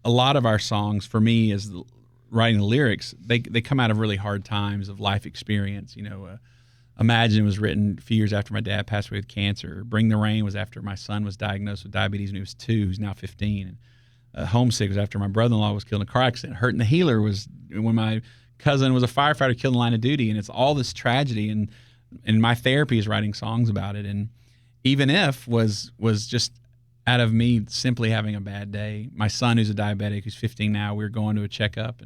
a lot of our songs, for me, as writing the lyrics, they come out of really hard times of life experience. Imagine was written a few years after my dad passed away with cancer. Bring the Rain was after my son was diagnosed with diabetes when he was 2. He's now 15. And Homesick was after my brother-in-law was killed in a car accident. Hurt and the Healer was when my cousin was a firefighter killed in the line of duty. And it's all this tragedy. And my therapy is writing songs about it. And Even If was just out of me simply having a bad day. My son, who's a diabetic, who's 15 now, we were going to a checkup.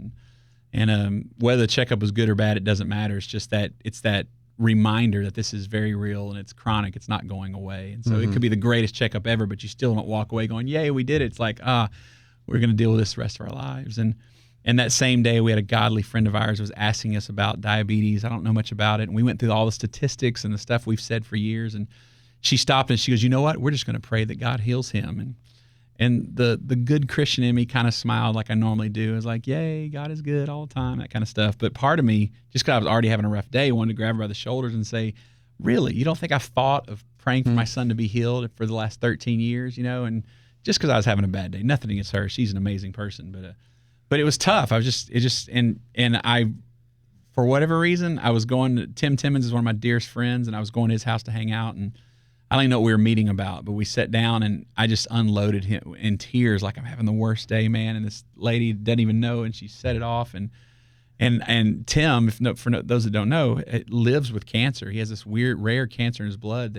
And whether the checkup was good or bad, it doesn't matter. It's just that it's that reminder that this is very real and it's chronic. It's not going away. And so it could be the greatest checkup ever, but you still don't walk away going, yay, we did it. It's like, we're going to deal with this the rest of our lives. And that same day, we had a godly friend of ours who was asking us about diabetes. I don't know much about it. And we went through all the statistics and the stuff we've said for years. And she stopped and she goes, you know what? We're just going to pray that God heals him. And the good Christian in me kind of smiled like I normally do. I was like, yay, God is good all the time, that kind of stuff. But part of me, just because I was already having a rough day, wanted to grab her by the shoulders and say, really, you don't think I've thought of praying for my son to be healed for the last 13 years, And just because I was having a bad day, nothing against her. She's an amazing person. But it was tough. I for whatever reason, I was going to, Tim Timmons is one of my dearest friends, and I was going to his house to hang out, and I don't even know what we were meeting about, but we sat down and I just unloaded him in tears, like I'm having the worst day, man. And this lady doesn't even know, and she set it off. And Tim, for those that don't know, lives with cancer. He has this weird, rare cancer in his blood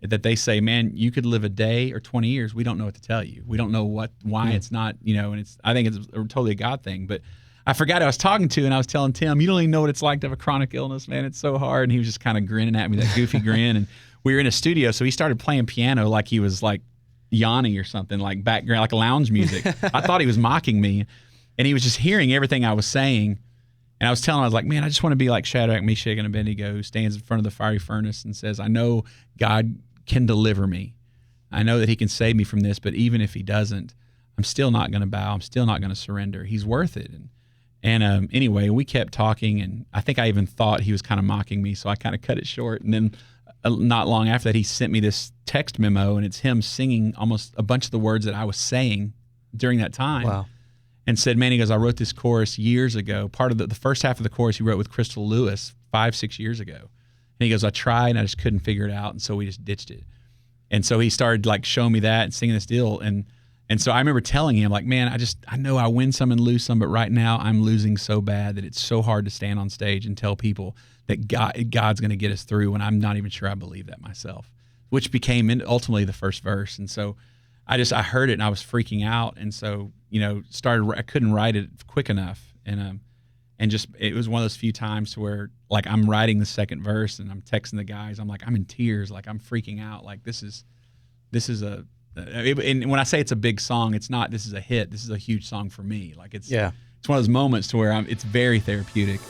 that they say, man, you could live a day or 20 years. We don't know what to tell you. We don't know why it's not, and I think it's totally a God thing. But I forgot who I was talking to, and I was telling Tim, you don't even know what it's like to have a chronic illness, man. It's so hard. And he was just kind of grinning at me, that goofy grin. And we were in a studio, so he started playing piano like he was like Yanni or something, like background, like lounge music. I thought he was mocking me, and he was just hearing everything I was saying. And I was telling him, I was like, man, I just want to be like Shadrach, Meshach, and Abednego, who stands in front of the fiery furnace and says, I know God can deliver me. I know that he can save me from this, but even if he doesn't, I'm still not going to bow. I'm still not going to surrender. He's worth it. And anyway, we kept talking, and I think I even thought he was kind of mocking me, so I kind of cut it short. And then not long after that, he sent me this text memo, and it's him singing almost a bunch of the words that I was saying during that time. Wow. And said, man, he goes, I wrote this chorus years ago. Part of the first half of the chorus he wrote with Crystal Lewis 5-6 years ago. And he goes, I tried and I just couldn't figure it out, and so we just ditched it. And so he started like showing me that and singing this deal. And so I remember telling him, like, man, I know I win some and lose some, but right now I'm losing so bad that it's so hard to stand on stage and tell people that God's going to get us through when I'm not even sure I believe that myself, which became ultimately the first verse. And so I heard it and I was freaking out. And so, I couldn't write it quick enough. And just, it was one of those few times to where like I'm writing the second verse and I'm texting the guys. I'm like, I'm in tears. Like I'm freaking out. Like this is and when I say it's a big song, it's not, this is a hit. This is a huge song for me. Like it's one of those moments to where it's very therapeutic.